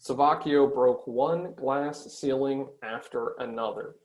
Savocchio broke one glass ceiling after another.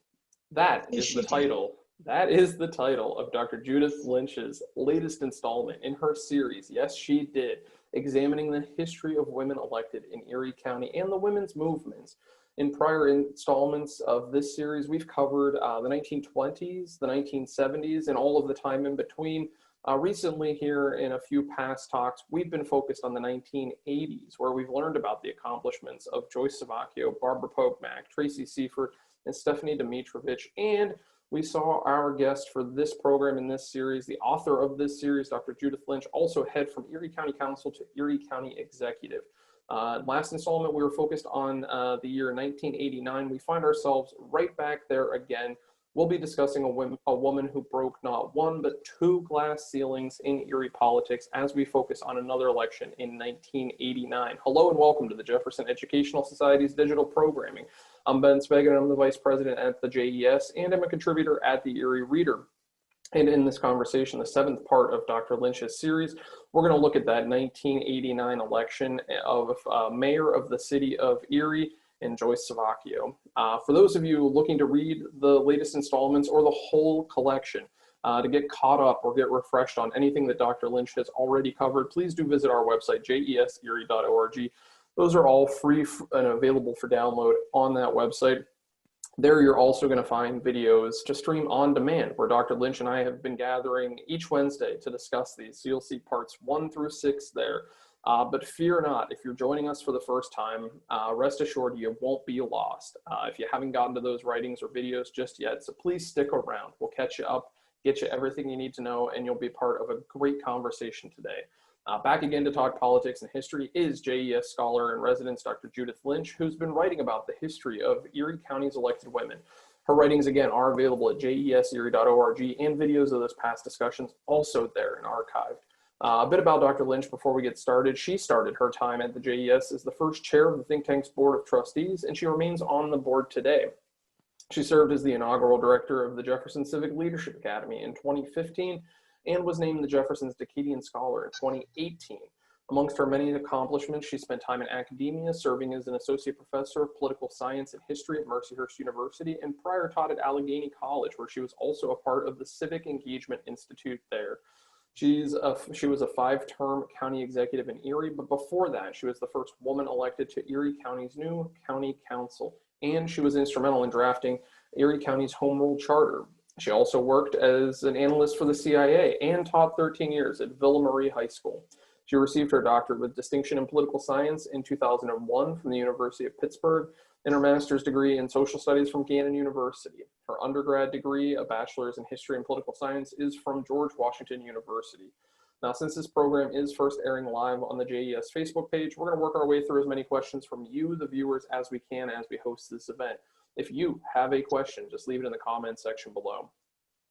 That Yes, is the she did. title. That is the title of Dr. Judith Lynch's latest installment in her series, Yes, She Did, examining the history of women elected in Erie County and the women's movements. In prior installments of this series, we've covered the 1920s, the 1970s, and all of the time in between. Recently here in a few past talks, we've been focused on the 1980s, where we've learned about the accomplishments of Joyce Savocchio, Barbara Pope-Mack, Tracy Seifert, and Stephanie Dimitrovich. And we saw our guest for this program in this series, the author of this series, Dr. Judith Lynch, also head from Erie County Council to Erie County Executive. Last installment, we were focused on the year 1989. We find ourselves right back there again. We'll be discussing a woman who broke not one, but two glass ceilings in Erie politics as we focus on another election in 1989. Hello and welcome to the Jefferson Educational Society's digital programming. I'm Ben Spegan, and I'm the Vice President at the JES, and I'm a contributor at the Erie Reader. And in this conversation, the seventh part of Dr. Lynch's series, we're going to look at that 1989 election of mayor of the city of Erie, and Joyce Savocchio. For those of you looking to read the latest installments or the whole collection, to get caught up or get refreshed on anything that Dr. Lynch has already covered, please do visit our website, jeserie.org. Those are all free and available for download on that website. There you're also going to find videos to stream on demand, where Dr. Lynch and I have been gathering each Wednesday to discuss these. So you'll see parts 1 through 6 there. But fear not, if you're joining us for the first time, rest assured you won't be lost. If you haven't gotten to those writings or videos just yet, so please stick around. We'll catch you up, get you everything you need to know, and you'll be part of a great conversation today. Back again to talk politics and history is JES scholar in residence, Dr. Judith Lynch, who's been writing about the history of Erie County's elected women. Her writings, again, are available at jeserie.org, and videos of those past discussions also there and archived. A bit about Dr. Lynch before we get started. She started her time at the JES as the first chair of the think tank's board of trustees, and she remains on the board today. She served as the inaugural director of the Jefferson Civic Leadership Academy in 2015 and was named the Jefferson's Decadian Scholar in 2018. Amongst her many accomplishments, she spent time in academia, serving as an associate professor of political science and history at Mercyhurst University, and prior taught at Allegheny College, where she was also a part of the Civic Engagement Institute there. She was a 5-term county executive in Erie, but before that, she was the first woman elected to Erie County's new county council, and she was instrumental in drafting Erie County's home rule charter. She also worked as an analyst for the CIA and taught 13 years at Villa Marie High School. She received her doctorate with distinction in political science in 2001 from the University of Pittsburgh, and her master's degree in social studies from Gannon University. Her undergrad degree, a bachelor's in history and political science, is from George Washington University. Now, since this program is first airing live on the JES Facebook page, we're going to work our way through as many questions from you, the viewers, as we can as we host this event. If you have a question, just leave it in the comments section below.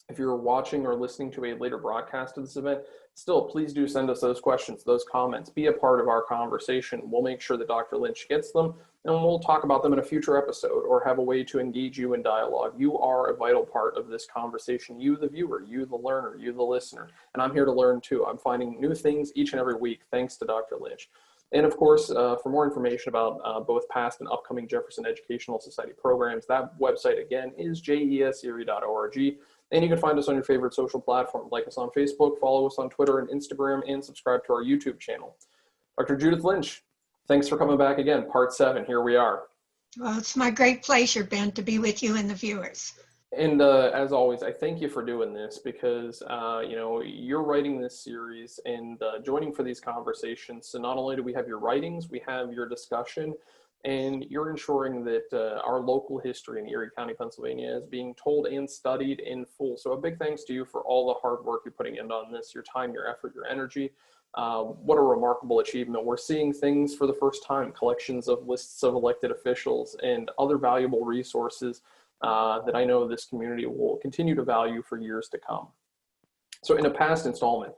If you're watching or listening to a later broadcast of this event, still, please do send us those questions, those comments. Be a part of our conversation. We'll make sure that Dr. Lynch gets them, and we'll talk about them in a future episode or have a way to engage you in dialogue. You are a vital part of this conversation. You, the viewer, you, the learner, you, the listener. And I'm here to learn too. I'm finding new things each and every week, thanks to Dr. Lynch. And of course, for more information about both past and upcoming Jefferson Educational Society programs, that website again is jeserie.org. And you can find us on your favorite social platform. Like us on Facebook, follow us on Twitter and Instagram, and subscribe to our YouTube channel. Dr. Judith Lynch, thanks for coming back again. Part 7, here we are. Well, it's my great pleasure, Ben, to be with you and the viewers. And as always, I thank you for doing this because, you're writing this series and joining for these conversations. So not only do we have your writings, we have your discussion, and you're ensuring that our local history in Erie County, Pennsylvania is being told and studied in full. So a big thanks to you for all the hard work you're putting in on this, your time, your effort, your energy. What a remarkable achievement. We're seeing things for the first time, collections of lists of elected officials and other valuable resources that I know this community will continue to value for years to come. So in a past installment,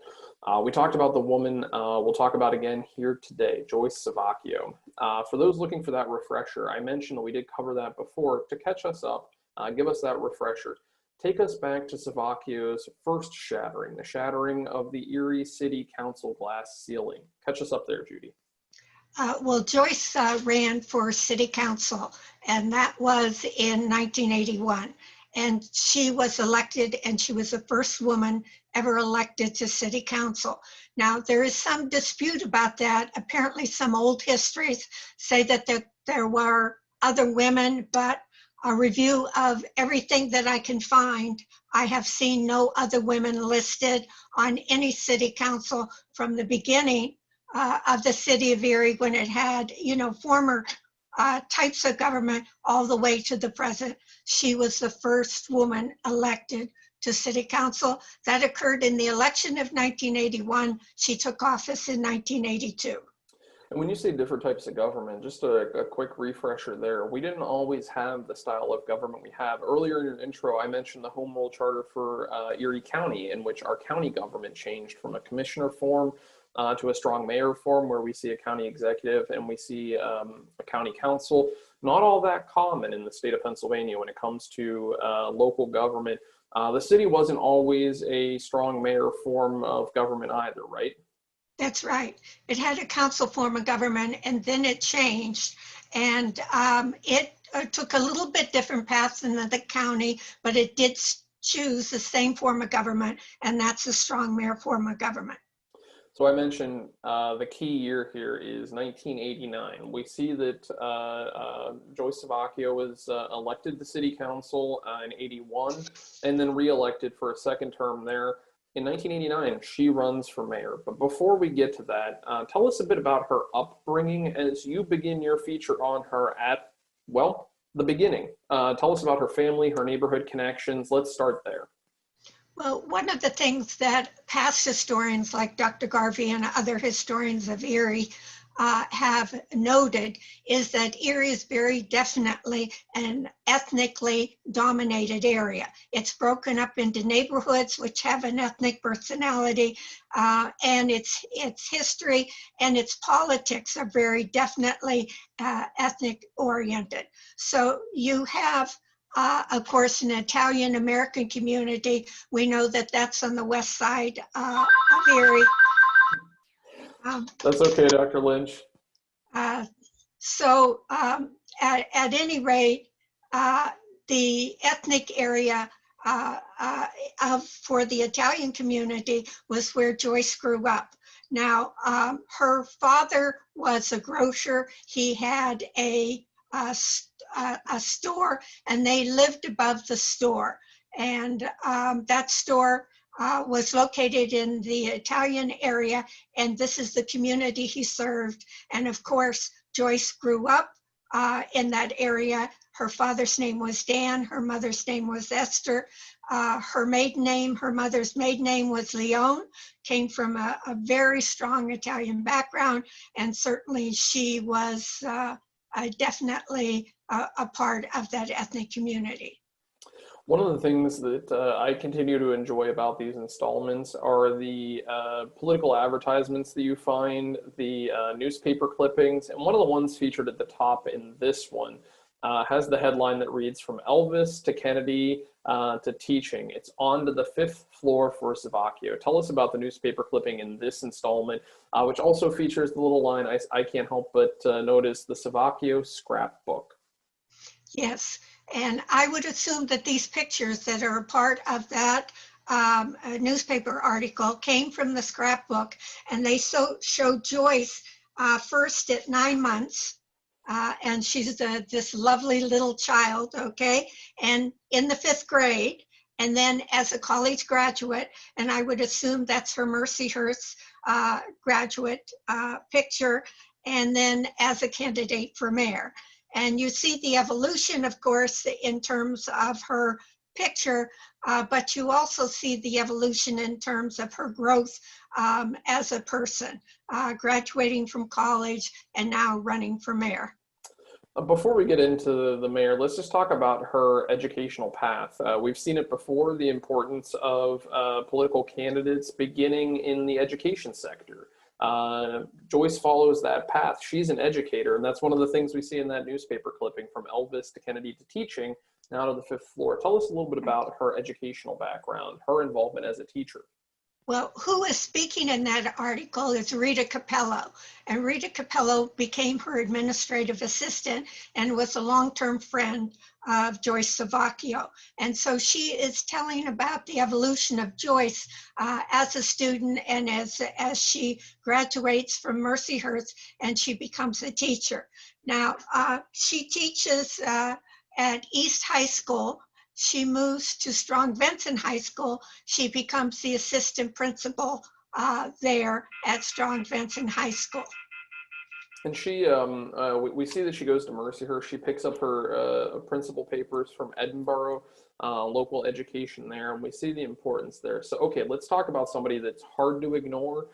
we talked about the woman we'll talk about again here today, Joyce Savocchio. For those looking for that refresher, I mentioned that we did cover that before. To catch us up, give us that refresher. Take us back to Savocchio's first shattering, the shattering of the Erie City Council glass ceiling. Catch us up there, Judy. Well, Joyce ran for city council, and that was in 1981. And she was elected, and she was the first woman ever elected to city council. Now, there is some dispute about that. Apparently, some old histories say that there were other women, but a review of everything that I can find, I have seen no other women listed on any city council from the beginning of the city of Erie when it had, former types of government all the way to the present. She was the first woman elected to city council. That occurred in the election of 1981. She took office in 1982. And when you say different types of government, just a quick refresher there, we didn't always have the style of government we have. Earlier in your intro, I mentioned the Home Rule Charter for Erie County, in which our county government changed from a commissioner form to a strong mayor form, where we see a county executive and we see a county council. Not all that common in the state of Pennsylvania when it comes to local government. The city wasn't always a strong mayor form of government either, right? That's right. It had a council form of government, and then it changed. And it took a little bit different path than the county, but it did choose the same form of government, and that's a strong mayor form of government. So I mentioned the key year here is 1989. We see that Joyce Savocchio was elected to city council in 81 and then re-elected for a second term there. In 1989, she runs for mayor. But before we get to that, tell us a bit about her upbringing as you begin your feature on her at, well, the beginning. Tell us about her family, her neighborhood connections. Let's start there. Well, one of the things that past historians like Dr. Garvey and other historians of Erie have noted is that Erie is very definitely an ethnically dominated area. It's broken up into neighborhoods which have an ethnic personality, and its history and its politics are very definitely ethnic oriented. So you have of course, an Italian American community. We know that that's on the west side of Erie. That's okay, Dr. Lynch. So at any rate, the ethnic area for the Italian community was where Joyce grew up. Now, her father was a grocer. He had a store, and they lived above the store. And that store was located in the Italian area, and this is the community he served. And of course, Joyce grew up in that area. Her father's name was Dan. Her mother's name was Esther. Her maiden name, her mother's maiden name was Leone, came from a very strong Italian background, and certainly she was definitely a part of that ethnic community. One of the things that I continue to enjoy about these installments are the political advertisements that you find, the newspaper clippings, and one of the ones featured at the top in this one has the headline that reads, "From Elvis to Kennedy to Teaching, it's on to the 5th floor for Savocchio." Tell us about the newspaper clipping in this installment, which also features the little line I can't help but notice, "the Savocchio scrapbook." Yes, and I would assume that these pictures that are a part of that newspaper article came from the scrapbook, and they show Joyce first at 9 months, and she's this lovely little child, okay, and in the 5th grade, and then as a college graduate, and I would assume that's her Mercyhurst graduate picture, and then as a candidate for mayor. And you see the evolution, of course, in terms of her picture, but you also see the evolution in terms of her growth as a person, graduating from college and now running for mayor. Before we get into the mayor, let's just talk about her educational path. We've seen it before, the importance of political candidates beginning in the education sector. Joyce follows that path. She's an educator, and that's one of the things we see in that newspaper clipping, "From Elvis to Kennedy to Teaching, now to the 5th floor." Tell us a little bit about her educational background, her involvement as a teacher. Well, who is speaking in that article is Rita Capello, and Rita Capello became her administrative assistant and was a long-term friend of Joyce Savocchio. And so she is telling about the evolution of Joyce as a student and as she graduates from Mercyhurst and she becomes a teacher. Now, she teaches at East High School. She moves to Strong Benson High School. She becomes the assistant principal there at Strong Benson High School. And she, we see that she goes to Mercyhurst. She picks up her principal papers from Edinburgh, local education there, and we see the importance there. So, okay, let's talk about somebody that's hard to ignore.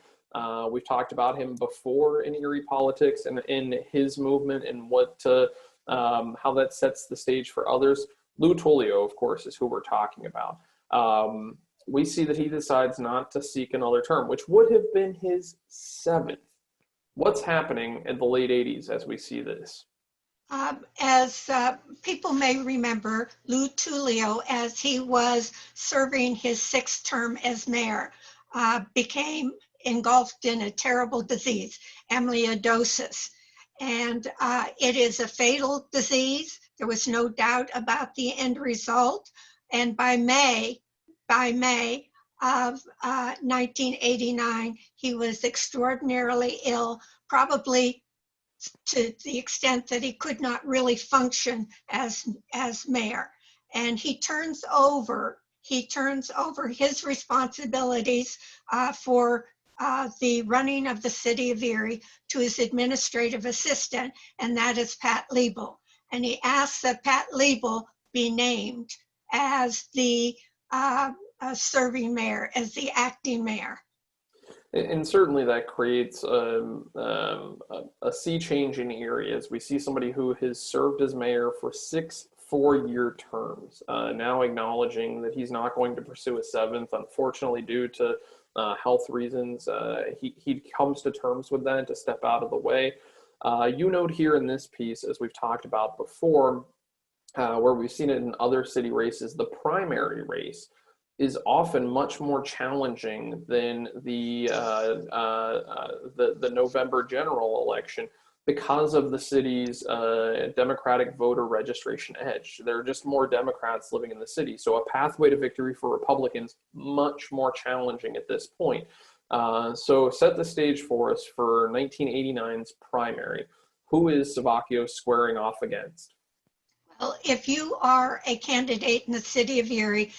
We've talked about him before in Erie politics and in his movement and how that sets the stage for others. Lou Tullio, of course, is who we're talking about. We see that he decides not to seek another term, which would have been his 7th. What's happening in the late 80s as we see this? As people may remember, Lou Tullio, as he was serving his 6th term as mayor, became engulfed in a terrible disease, amyloidosis. And it is a fatal disease. There was no doubt about the end result. And by May of 1989, he was extraordinarily ill, probably to the extent that he could not really function as mayor. And he turns over his responsibilities for the running of the city of Erie to his administrative assistant, and that is Pat Liebel. And he asks that Pat Liebel be named as the serving mayor, as the acting mayor. And certainly that creates a sea change in Erie as we see somebody who has served as mayor for 6 4-year terms, now acknowledging that he's not going to pursue a 7th, unfortunately, due to health reasons. He comes to terms with that to step out of the way. You note here in this piece, as we've talked about before, where we've seen it in other city races, the primary race is often much more challenging than the November general election because of the city's Democratic voter registration edge. There are just more Democrats living in the city. So a pathway to victory for Republicans, much more challenging at this point. So set the stage for us for 1989's primary. Who is Savocchio squaring off against? Well, if you are a candidate in the city of Erie,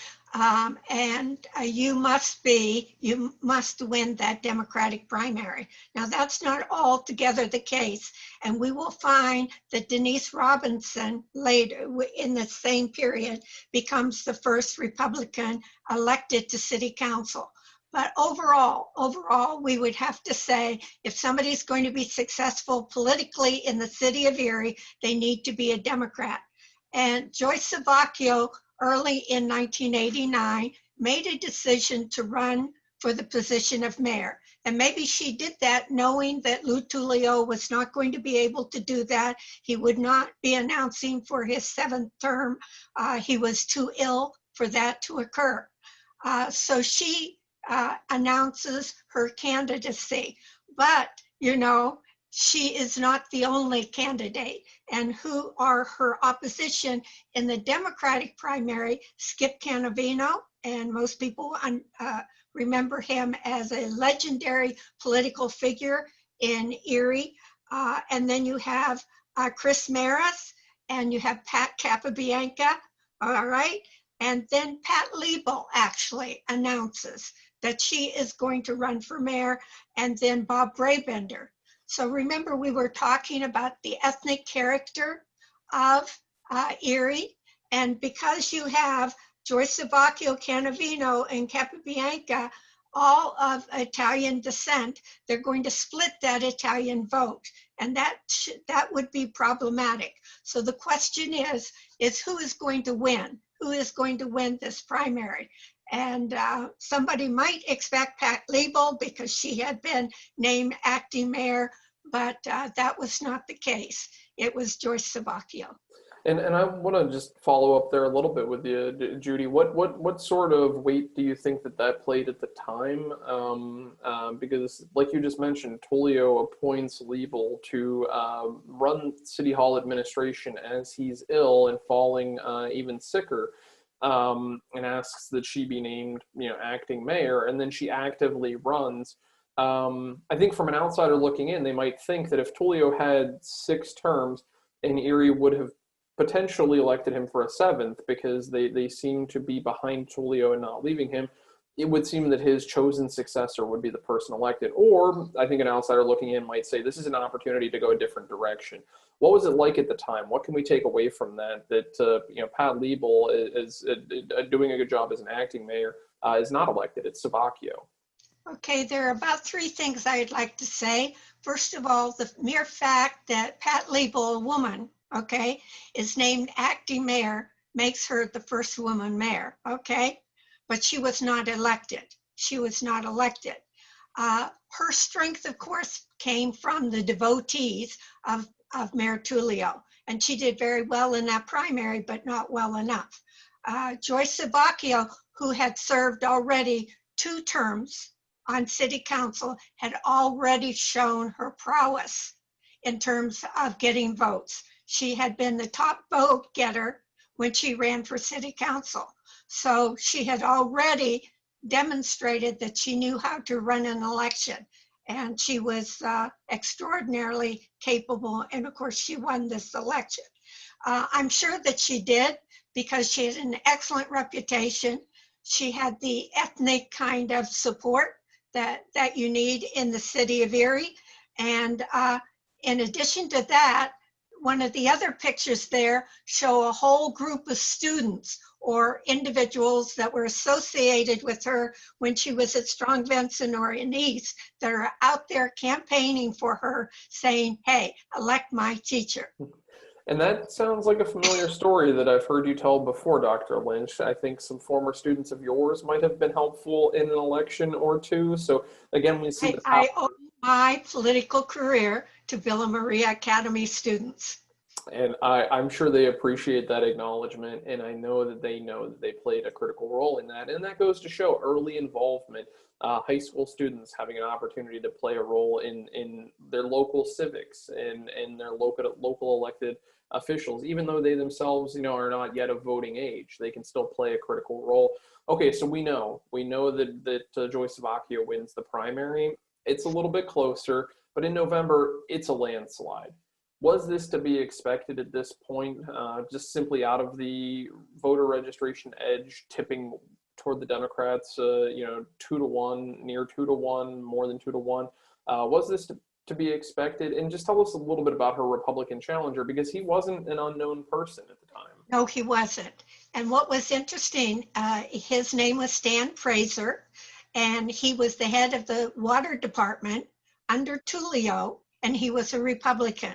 and you must win that Democratic primary. Now, that's not altogether the case, and we will find that Denise Robinson later in the same period becomes the first Republican elected to city council. But overall, we would have to say if somebody's going to be successful politically in the city of Erie, they need to be a Democrat. And Joyce Savocchio, early in 1989, made a decision to run for the position of mayor. And maybe she did that knowing that Lou Tullio was not going to be able to do that. He would not be announcing for his 7th term. He was too ill for that to occur. So she announces her candidacy. But, you know, she is not the only candidate. And who are her opposition in the Democratic primary? Skip Canavino, and most people remember him as a legendary political figure in Erie. And then you have Chris Maris, and you have Pat Capabianca, all right? And then Pat Liebel actually announces that she is going to run for mayor, and then Bob Brabender. So remember, we were talking about the ethnic character of Erie, and because you have Joyce Savocchio, Canavino, and Capabianca, all of Italian descent, they're going to split that Italian vote, and that would be problematic. So the question is who is going to win? Who is going to win this primary? And somebody might expect Pat Liebel because she had been named acting mayor, but that was not the case. It was Joyce Savocchio. And I want to just follow up there a little bit with you, Judy. What sort of weight do you think that that played at the time? Because, like you just mentioned, Tullio appoints Liebel to run City Hall administration as he's ill and falling even sicker, and asks that she be named, acting mayor, and then she actively runs. I think from an outsider looking in, they might think that if Tullio had 6 terms, and Erie would have potentially elected him for a 7th because they seem to be behind Tullio and not leaving him, it would seem that his chosen successor would be the person elected. Or I think an outsider looking in might say this is an opportunity to go a different direction. What was it like at the time? What can we take away from that? That Pat Liebel is doing a good job as an acting mayor, is not elected. It's Savocchio. Okay, there are about 3 things I'd like to say. First of all, the mere fact that Pat Liebel, a woman, okay, is named acting mayor makes her the first woman mayor, okay? But she was not elected. She was not elected. Her strength, of course, came from the devotees of Mayor Tullio, and she did very well in that primary, but not well enough. Joyce Savocchio, who had served already 2 terms on city council, had already shown her prowess in terms of getting votes. She had been the top vote getter when she ran for city council. So she had already demonstrated that she knew how to run an election. And she was extraordinarily capable. And of course, she won this election. I'm sure that she did because she had an excellent reputation. She had the ethnic kind of support that you need in the city of Erie. And in addition to that, one of the other pictures there show a whole group of students or individuals that were associated with her when she was at Strong Vincent or in East that are out there campaigning for her saying, hey, elect my teacher. And that sounds like a familiar story that I've heard you tell before, Dr. Lynch. I think some former students of yours might have been helpful in an election or two. So again, we see the power. I owe my political career to Villa Maria Academy students. And I'm sure they appreciate that acknowledgement, and I know that they played a critical role in that. And that goes to show early involvement, high school students having an opportunity to play a role in their local civics and their local elected officials, even though they themselves, are not yet of voting age, they can still play a critical role. Okay, so we know that Joyce Savocchio wins the primary. It's a little bit closer, but in November, it's a landslide. Was this to be expected at this point, just simply out of the voter registration edge tipping toward the Democrats, 2-1, near 2-1, more than 2-1? Was this to be expected? And just tell us a little bit about her Republican challenger, because he wasn't an unknown person at the time. No, he wasn't. And what was interesting, his name was Stan Fraser, and he was the head of the water department under Tullio, and he was a Republican.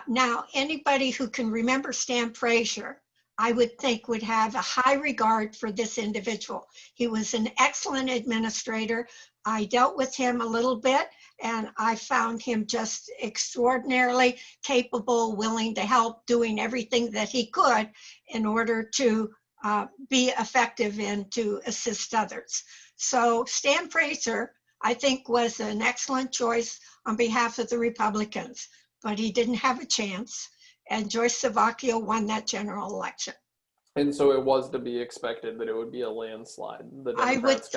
Now, anybody who can remember Stan Fraser, I would think would have a high regard for this individual. He was an excellent administrator. I dealt with him a little bit, and I found him just extraordinarily capable, willing to help, doing everything that he could in order to be effective and to assist others. So Stan Fraser, I think, was an excellent choice on behalf of the Republicans, but he didn't have a chance, and Joyce Savocchio won that general election. And so it was to be expected that it would be a landslide. The Democrats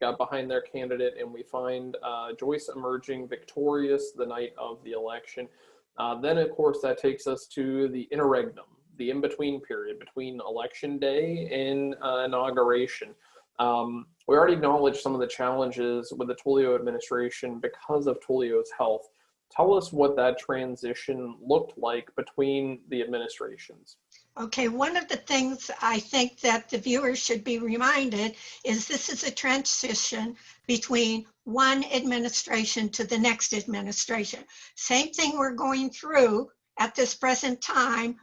got behind their candidate, and we find Joyce emerging victorious the night of the election. Then, of course, that takes us to the interregnum, the in-between period between election day and inauguration. We already acknowledged some of the challenges with the Tullio administration because of Tullio's health. Tell us what that transition looked like between the administrations. Okay, one of the things I think that the viewers should be reminded is this is a transition between one administration to the next administration. Same thing we're going through at this present time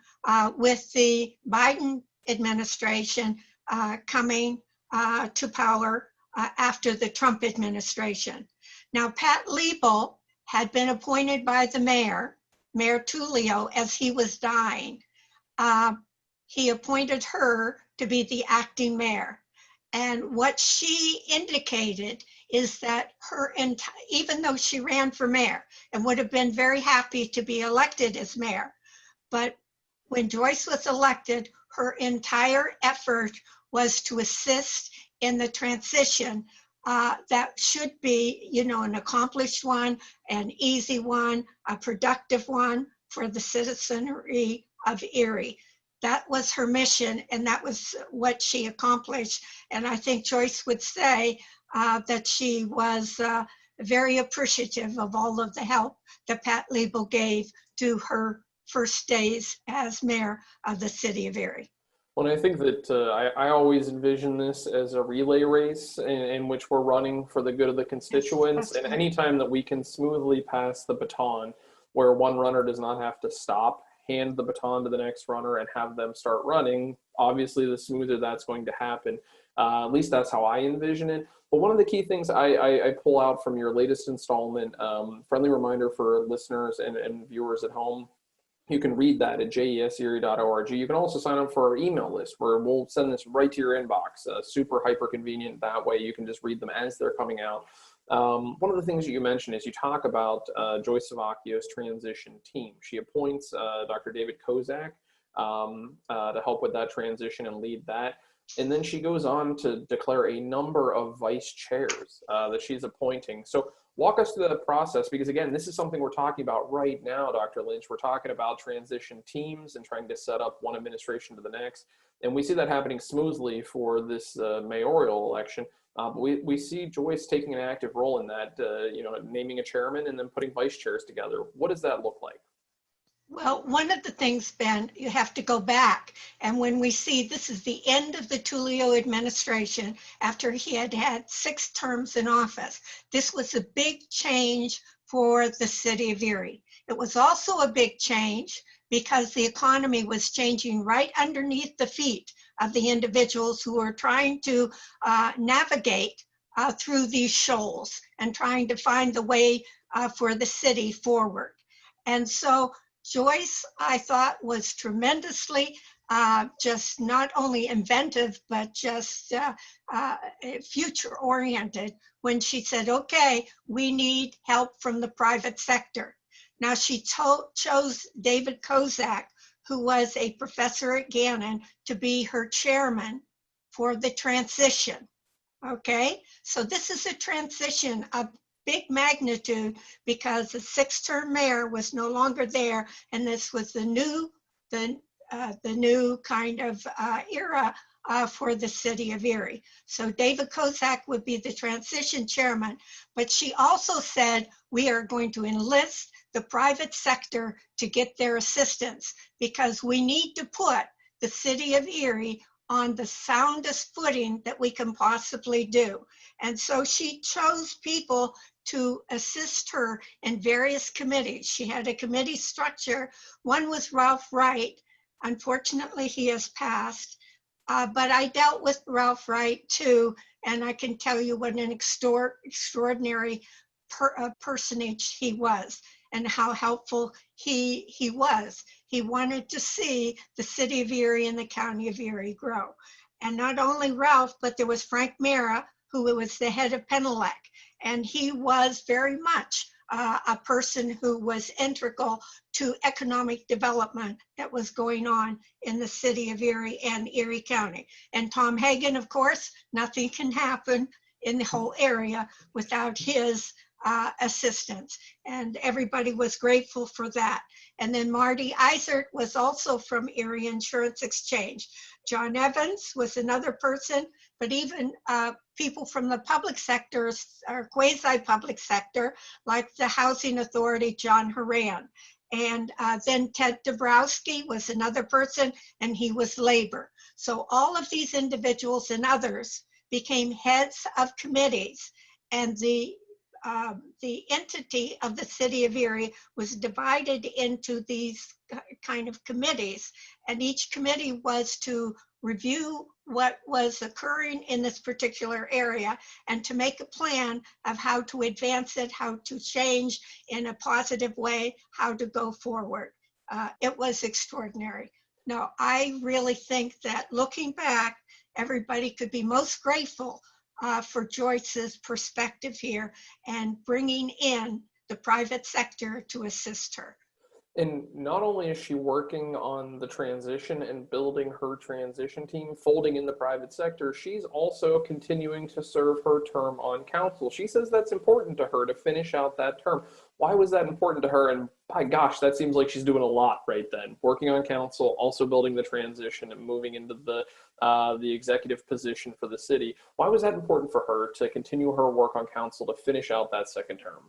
with the Biden administration coming to power after the Trump administration. Now, Pat Liebel had been appointed by the mayor Mayor Tullio as he was dying. Uh, he appointed her to be the acting mayor. And what she indicated is that even though she ran for mayor and would have been very happy to be elected as mayor, but when Joyce was elected, her entire effort was to assist in the transition that should be, an accomplished one, an easy one, a productive one for the citizenry of Erie. That was her mission, and that was what she accomplished. And I think Joyce would say that she was very appreciative of all of the help that Pat Liebel gave to her first days as mayor of the city of Erie. Well, and I think that I always envision this as a relay race in which we're running for the good of the constituents. Yes, and anytime that we can smoothly pass the baton where one runner does not have to stop, hand the baton to the next runner and have them start running, obviously the smoother that's going to happen. At least that's how I envision it. But one of the key things I pull out from your latest installment, friendly reminder for listeners and viewers at home, you can read that at jeserie.org. You can also sign up for our email list where we'll send this right to your inbox. Super hyper convenient that way. You can just read them as they're coming out. One of the things that you mentioned is you talk about Joyce Savocchio's transition team. She appoints Dr. David Kozak to help with that transition and lead that. And then she goes on to declare a number of vice chairs that she's appointing. So walk us through that process, because again, this is something we're talking about right now, Dr. Lynch. We're talking about transition teams and trying to set up one administration to the next. And we see that happening smoothly for this mayoral election. But we see Joyce taking an active role in that, naming a chairman and then putting vice chairs together. What does that look like? Well, one of the things, Ben, you have to go back. And when we see this is the end of the Tullio administration after he had had 6 terms in office, this was a big change for the city of Erie. It was also a big change because the economy was changing right underneath the feet of the individuals who were trying to navigate through these shoals and trying to find the way for the city forward. And so Joyce, I thought, was tremendously just not only inventive, but just future oriented when she said, okay, we need help from the private sector. Now she chose David Kozak, who was a professor at Gannon, to be her chairman for the transition. Okay, so this is a transition of big magnitude because the 6-term mayor was no longer there, and this was the new kind of era for the city of Erie. So David Kozak would be the transition chairman, but she also said we are going to enlist the private sector to get their assistance because we need to put the city of Erie on the soundest footing that we can possibly do. And so she chose people to assist her in various committees. She had a committee structure. One was Ralph Wright. Unfortunately, he has passed. But I dealt with Ralph Wright too, and I can tell you what an extraordinary personage he was and how helpful he was. He wanted to see the city of Erie and the county of Erie grow. And not only Ralph, but there was Frank Mara, who was the head of Penelec. And he was very much a person who was integral to economic development that was going on in the city of Erie and Erie County. And Tom Hagen, of course, nothing can happen in the whole area without his assistance. And everybody was grateful for that. And then Marty Eisert was also from Erie Insurance Exchange. John Evans was another person, but even people from the public sectors or quasi-public sector, like the Housing Authority, John Horan. And then Ted Dabrowski was another person, and he was labor. So all of these individuals and others became heads of committees, and the entity of the city of Erie was divided into these kind of committees, and each committee was to review what was occurring in this particular area and to make a plan of how to advance it, how to change in a positive way, how to go forward. It was extraordinary. No, I really think that looking back, everybody could be most grateful for Joyce's perspective here and bringing in the private sector to assist her. And not only is she working on the transition and building her transition team, folding in the private sector, she's also continuing to serve her term on council. She says that's important to her to finish out that term. Why was that important to her? And by gosh, that seems like she's doing a lot right then. Working on council, also building the transition and moving into the executive position for the city. Why was that important for her to continue her work on council to finish out that second term?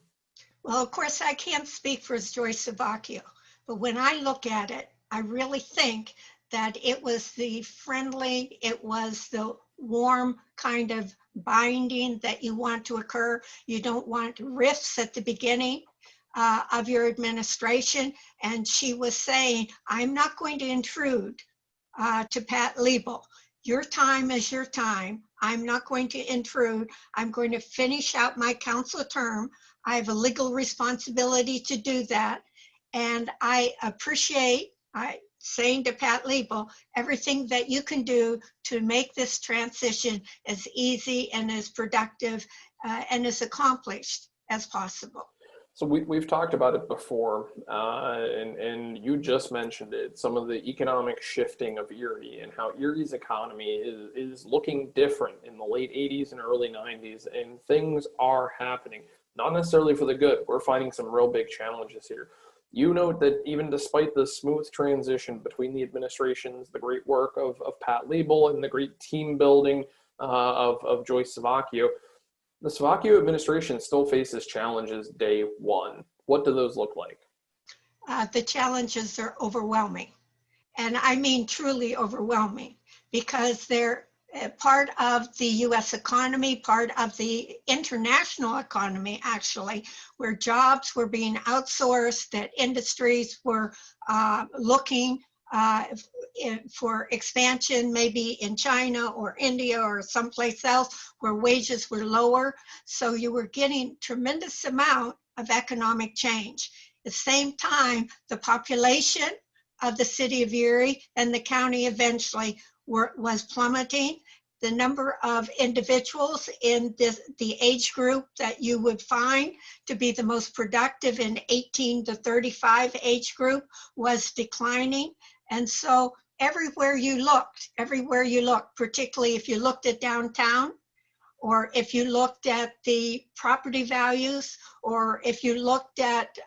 Well, of course, I can't speak for Joyce Savocchio, but when I look at it, I really think that it was the friendly, it was the warm kind of binding that you want to occur. You don't want rifts at the beginning of your administration. And she was saying, I'm not going to intrude to Pat Liebel. Your time is your time. I'm not going to intrude. I'm going to finish out my council term. I have a legal responsibility to do that. And I appreciate saying to Pat Liebel, everything that you can do to make this transition as easy and as productive and as accomplished as possible. So we've talked about it before, and you just mentioned it, some of the economic shifting of Erie and how Erie's economy is looking different in the late 80s and early 90s, and things are happening, not necessarily for the good. We're finding some real big challenges here. You note that even despite the smooth transition between the administrations, the great work of Pat Liebel and the great team building of Joyce Savocchio, the Savocchio administration still faces challenges day one. What do those look like? The challenges are overwhelming. And I mean truly overwhelming, because they're part of the US economy, part of the international economy, actually, where jobs were being outsourced, that industries were looking for expansion, maybe in China or India or someplace else where wages were lower. So you were getting tremendous amount of economic change. At the same time, the population of the city of Erie and the county eventually was plummeting. The number of individuals in the age group that you would find to be the most productive in 18 to 35 age group was declining. And so everywhere you looked, particularly if you looked at downtown, or if you looked at the property values, or if you looked at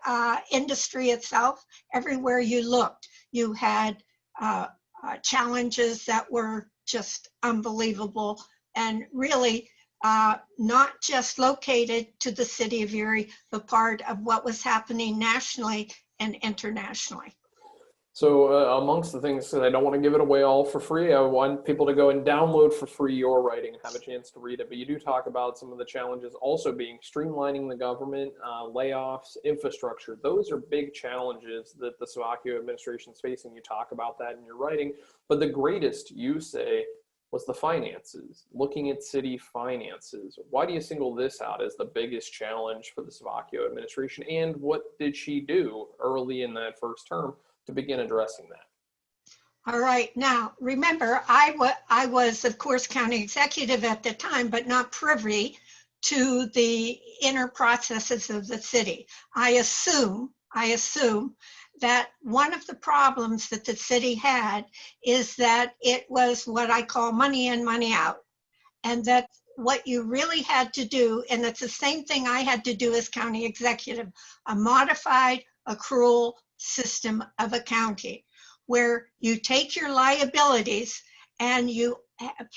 industry itself, everywhere you looked, you had challenges that were just unbelievable and really not just located to the city of Erie, but part of what was happening nationally and internationally. So amongst the things, that I don't want to give it away all for free, I want people to go and download for free your writing and have a chance to read it. But you do talk about some of the challenges also being streamlining the government, layoffs, infrastructure. Those are big challenges that the Savocchio administration is facing. You talk about that in your writing. But the greatest, you say, was the finances, looking at city finances. Why do you single this out as the biggest challenge for the Savocchio administration? And what did she do early in that first term to begin addressing that? All right. Now, remember, I was, of course, county executive at the time, but not privy to the inner processes of the city. I assume that one of the problems that the city had is that it was what I call money in, money out. And that what you really had to do, and it's the same thing I had to do as county executive, a modified accrual system of accounting, where you take your liabilities and you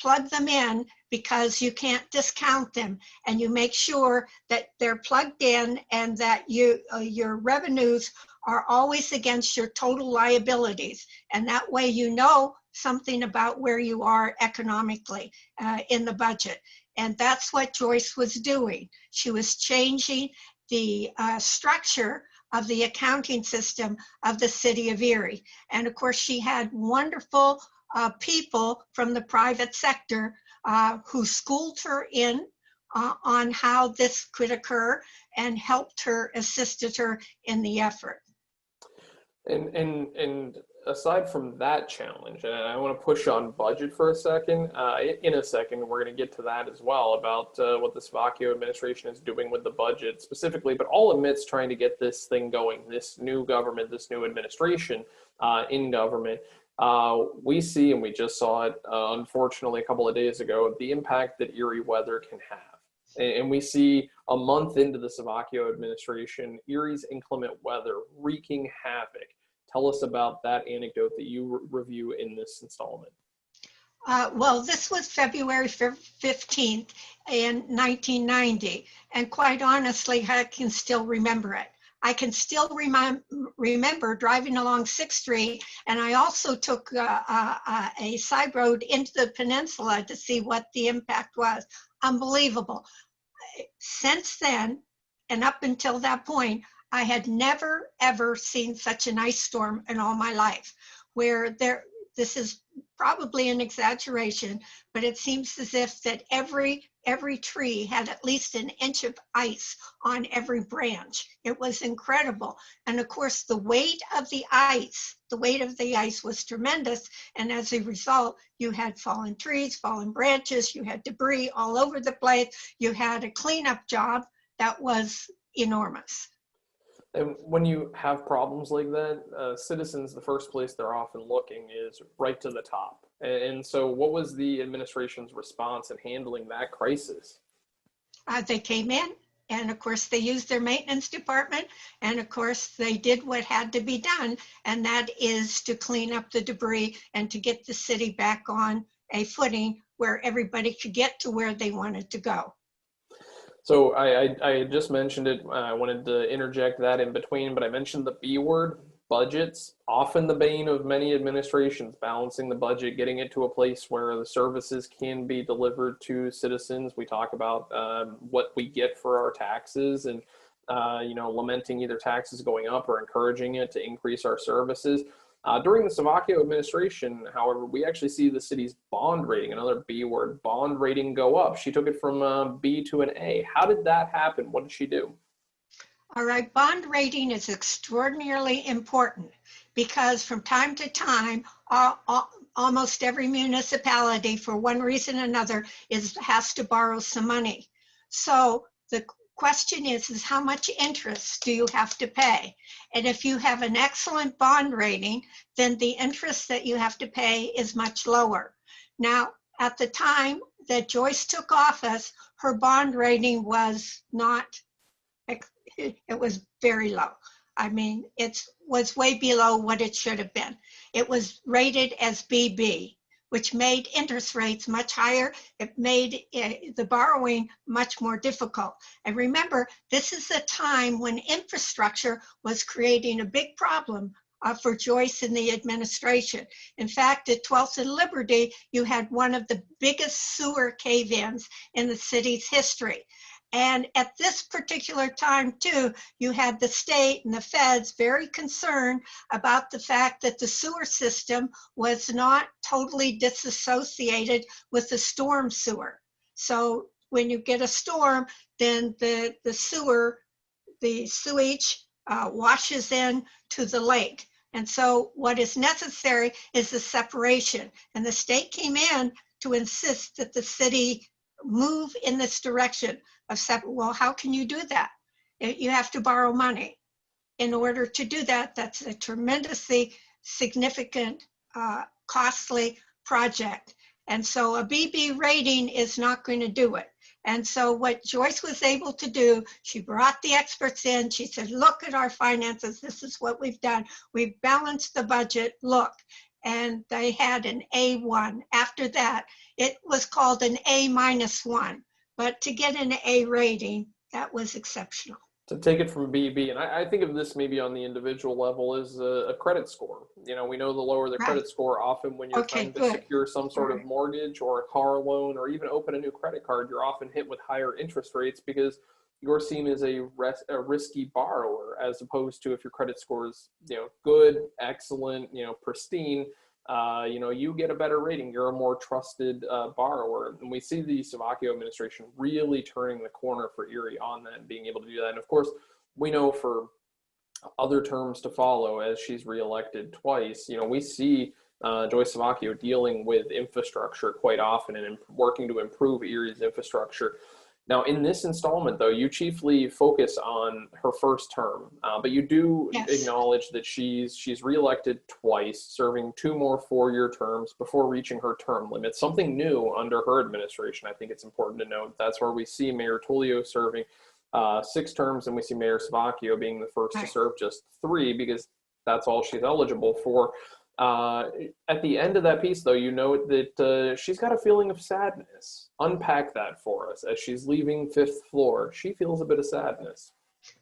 plug them in because you can't discount them, and you make sure that they're plugged in and that your revenues are always against your total liabilities. And that way you know something about where you are economically in the budget. And that's what Joyce was doing. She was changing the structure of the accounting system of the city of Erie. And of course, she had wonderful people from the private sector who schooled her in on how this could occur and helped her, assisted her in the effort. And aside from that challenge, and I want to push on budget for a second. In a second, we're going to get to that as well about what the Savocchio administration is doing with the budget specifically, but all amidst trying to get this thing going, this new government, this new administration in government. We see, and we just saw it, unfortunately, a couple of days ago, the impact that Erie weather can have. And we see a month into the Savocchio administration, Erie's inclement weather wreaking havoc. Tell us about that anecdote that you review in this installment. Well, this was February 15th in 1990, and quite honestly, I can still remember it. I can still remember driving along 6th Street, and I also took a side road into the peninsula to see what the impact was. Unbelievable. Since then, and up until that point, I had never, ever seen such an ice storm in all my life, where this is probably an exaggeration, but it seems as if that every tree had at least an inch of ice on every branch. It was incredible. And of course, the weight of the ice was tremendous. And as a result, you had fallen trees, fallen branches, you had debris all over the place. You had a cleanup job that was enormous. And when you have problems like that, citizens, the first place they're often looking is right to the top. And so what was the administration's response in handling that crisis? They came in, and of course, they used their maintenance department, and of course, they did what had to be done, and that is to clean up the debris and to get the city back on a footing where everybody could get to where they wanted to go. So I just mentioned it. I wanted to interject that in between, but I mentioned the B word, budgets, often the bane of many administrations, balancing the budget, getting it to a place where the services can be delivered to citizens. We talk about what we get for our taxes and, lamenting either taxes going up or encouraging it to increase our services. During the Savocchio administration, however, we actually see the city's bond rating, another B word, bond rating go up. She took it from B to an A. How did that happen? What did she do? All right, bond rating is extraordinarily important because from time to time, almost every municipality, for one reason or another, has to borrow some money. So the question is how much interest do you have to pay? And if you have an excellent bond rating, then the interest that you have to pay is much lower. Now, at the time that Joyce took office, her bond rating was not, it was very low. I mean, it was way below what it should have been. It was rated as BB, which made interest rates much higher. It made the borrowing much more difficult. And remember, this is a time when infrastructure was creating a big problem for Joyce and the administration. In fact, at 12th and Liberty, you had one of the biggest sewer cave-ins in the city's history. And at this particular time, too, you had the state and the feds very concerned about the fact that the sewer system was not totally disassociated with the storm sewer. So when you get a storm, then the sewage washes in to the lake. And so what is necessary is the separation. And the state came in to insist that the city move in this direction of well, how can you do that? You have to borrow money. In order to do that, that's a tremendously significant, costly project. And so a BB rating is not going to do it. And so what Joyce was able to do, she brought the experts in. She said, look at our finances. This is what we've done. We've balanced the budget. Look. And they had an A1. After that, it was called an A-1. But to get an A rating, that was exceptional. To take it from BB, and I think of this maybe on the individual level as a credit score. You know, we know the lower the credit score, often when you're trying to secure some sort of mortgage or a car loan or even open a new credit card, you're often hit with higher interest rates because you're seen as a risky borrower, as opposed to if your credit score is, good, excellent, pristine, you get a better rating. You're a more trusted borrower. And we see the Savocchio administration really turning the corner for Erie on that and being able to do that. And of course, we know for other terms to follow as she's reelected twice, we see Joyce Savocchio dealing with infrastructure quite often and working to improve Erie's infrastructure. Now, in this installment, though, you chiefly focus on her first term, but you do acknowledge that she's reelected twice, serving 2 more 4-year terms before reaching her term limit. Something new under her administration. I think it's important to note. That's where we see Mayor Tullio serving 6 terms, and we see Mayor Savocchio being the first to serve just 3, because that's all she's eligible for. At the end of that piece, though, you note that she's got a feeling of sadness. Unpack that for us. As she's leaving 5th floor, she feels a bit of sadness.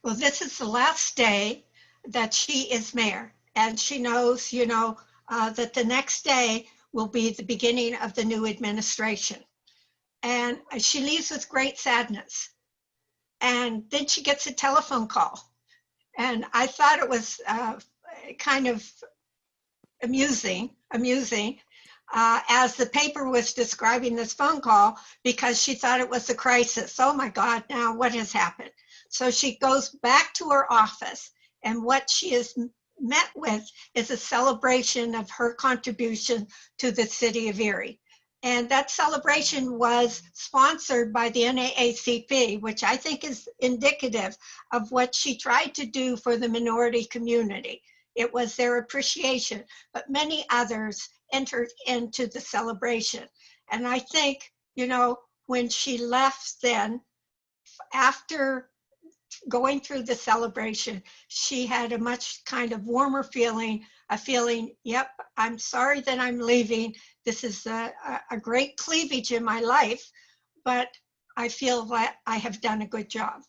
Well, this is the last day that she is mayor, and she knows, that the next day will be the beginning of the new administration. And she leaves with great sadness. And then she gets a telephone call. And I thought it was kind of amusing as the paper was describing this phone call, because she thought it was a crisis. Oh my God, now what has happened? So she goes back to her office, and what she is met with is a celebration of her contribution to the city of Erie. And that celebration was sponsored by the NAACP, which I think is indicative of what she tried to do for the minority community. It was their appreciation, but many others entered into the celebration. And I think, when she left then, after going through the celebration, she had a much kind of warmer feeling, yep, I'm sorry that I'm leaving. This is a great cleavage in my life, but I feel that I have done a good job.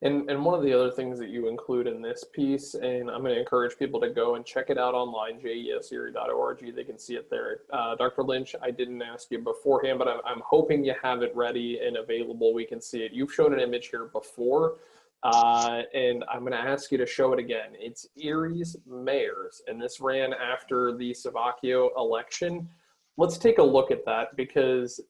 And one of the other things that you include in this piece, and I'm going to encourage people to go and check it out online, jeserie.org. They can see it there. Dr. Lynch, I didn't ask you beforehand, but I'm hoping you have it ready and available. We can see it. You've shown an image here before, and I'm going to ask you to show it again. It's Erie's mayors, and this ran after the Savocchio election. Let's take a look at that, because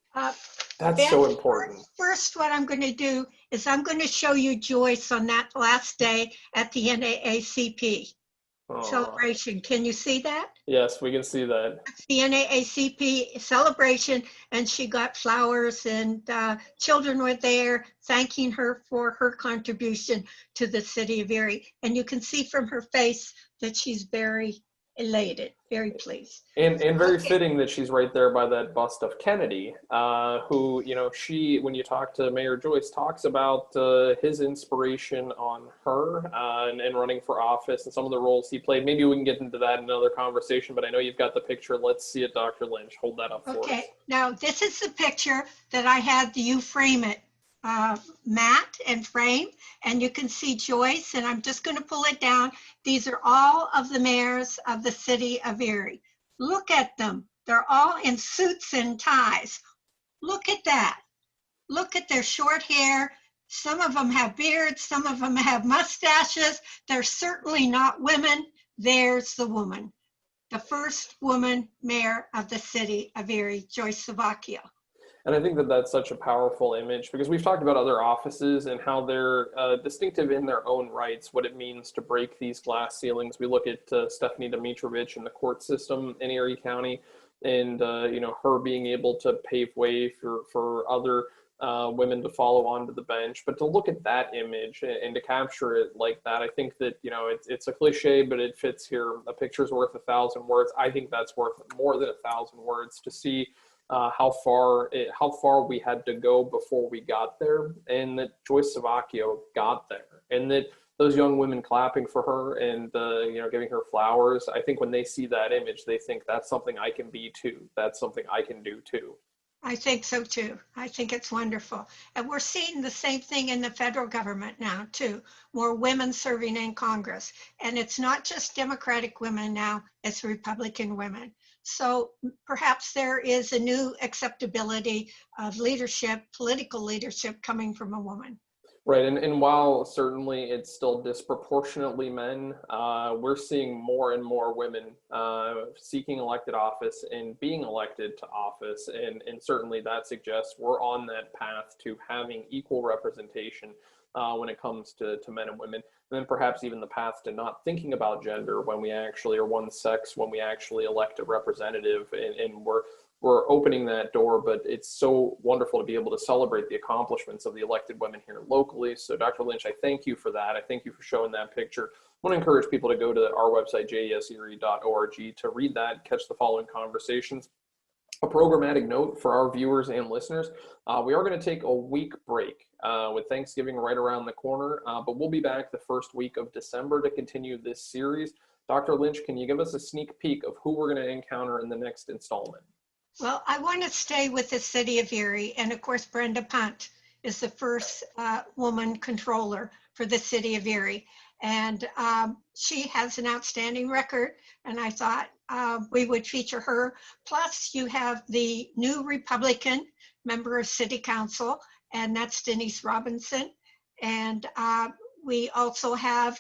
that's so important. First, what I'm going to do is I'm going to show you Joyce on that last day at the NAACP celebration. Can you see that? Yes, we can see that. It's the NAACP celebration, and she got flowers, and children were there thanking her for her contribution to the city of Erie. And you can see from her face that she's very elated, very pleased. And very fitting that she's right there by that bust of Kennedy, who, she, when you talk to Mayor Joyce, talks about his inspiration on her and running for office and some of the roles he played. Maybe we can get into that in another conversation, but I know you've got the picture. Let's see it, Dr. Lynch. Hold that up for us. Okay, now this is the picture that I had you frame it, mat and frame, and you can see Joyce, and I'm just going to pull it down. These are all of the mayors of the city of Erie. Look at them. They're all in suits and ties. Look at that. Look at their short hair. Some of them have beards. Some of them have mustaches. They're certainly not women. There's the woman, the first woman mayor of the city of Erie, Joyce Savocchio. And I think that that's such a powerful image, because we've talked about other offices and how they're distinctive in their own rights, what it means to break these glass ceilings. We look at Stephanie Dimitrovich and the court system in Erie County, and her being able to pave way for other women to follow onto the bench. But to look at that image and to capture it like that, I think that, it's a cliche, but it fits here. A picture's worth 1,000 words. I think that's worth more than 1,000 words to see how far we had to go before we got there, and that Joyce Savocchio got there, and that those young women clapping for her and giving her flowers. I think when they see that image, they think that's something I can be too. That's something I can do too. I think so too. I think it's wonderful. And we're seeing the same thing in the federal government now too. More women serving in Congress. And it's not just Democratic women now, it's Republican women. So perhaps there is a new acceptability of leadership, political leadership, coming from a woman. Right, and while certainly it's still disproportionately men, we're seeing more and more women seeking elected office and being elected to office, and certainly that suggests we're on that path to having equal representation when it comes to men and women, and then perhaps even the path to not thinking about gender when we actually, or one sex, when we actually elect a representative, and we're opening that door. But it's so wonderful to be able to celebrate the accomplishments of the elected women here locally. So Dr. Lynch, I thank you for that. I thank you for showing that picture. I want to encourage people to go to our website, jeserie.org, to read that, catch the following conversations. A programmatic note for our viewers and listeners, we are going to take a week break with Thanksgiving right around the corner, but we'll be back the first week of December to continue this series. Dr. Lynch, can you give us a sneak peek of who we're going to encounter in the next installment? Well, I want to stay with the city of Erie. And of course, Brenda Punt is the first woman controller for the city of Erie. And she has an outstanding record. And I thought we would feature her. Plus, you have the new Republican member of city council, and that's Denise Robinson. And we also have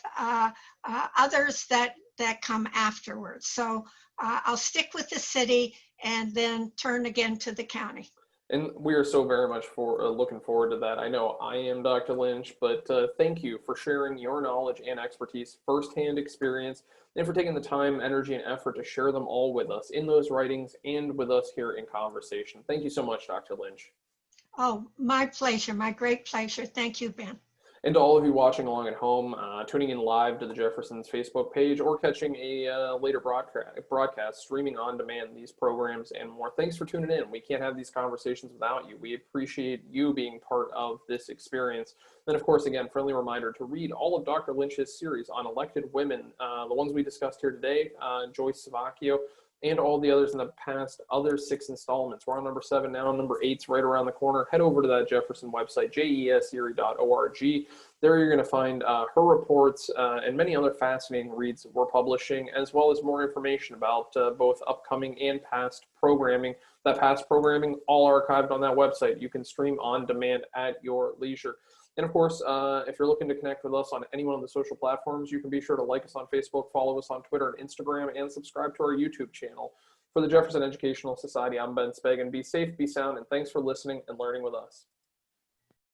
others that come afterwards. So I'll stick with the city and then turn again to the county. And we are so very much looking forward to that. I know I am, Dr. Lynch, but thank you for sharing your knowledge and expertise, firsthand experience, and for taking the time, energy, and effort to share them all with us in those writings and with us here in conversation. Thank you so much, Dr. Lynch. Oh, my pleasure, my great pleasure. Thank you, Ben. And to all of you watching along at home, tuning in live to the Jefferson's Facebook page, or catching a later broadcast, streaming on demand these programs and more, thanks for tuning in. We can't have these conversations without you. We appreciate you being part of this experience. Then, of course, again, friendly reminder to read all of Dr. Lynch's series on elected women, the ones we discussed here today, Joyce Savocchio, and all the others in the past, other 6 installments. We're on number 7 now. Number 8's right around the corner. Head over to that Jefferson website, jeserie.org. There you're going to find her reports and many other fascinating reads that we're publishing, as well as more information about both upcoming and past programming. That past programming, all archived on that website. You can stream on demand at your leisure. And of course, if you're looking to connect with us on any one of the social platforms, you can be sure to like us on Facebook, follow us on Twitter and Instagram, and subscribe to our YouTube channel. For the Jefferson Educational Society, I'm Ben Spagan. Be safe, be sound, and thanks for listening and learning with us.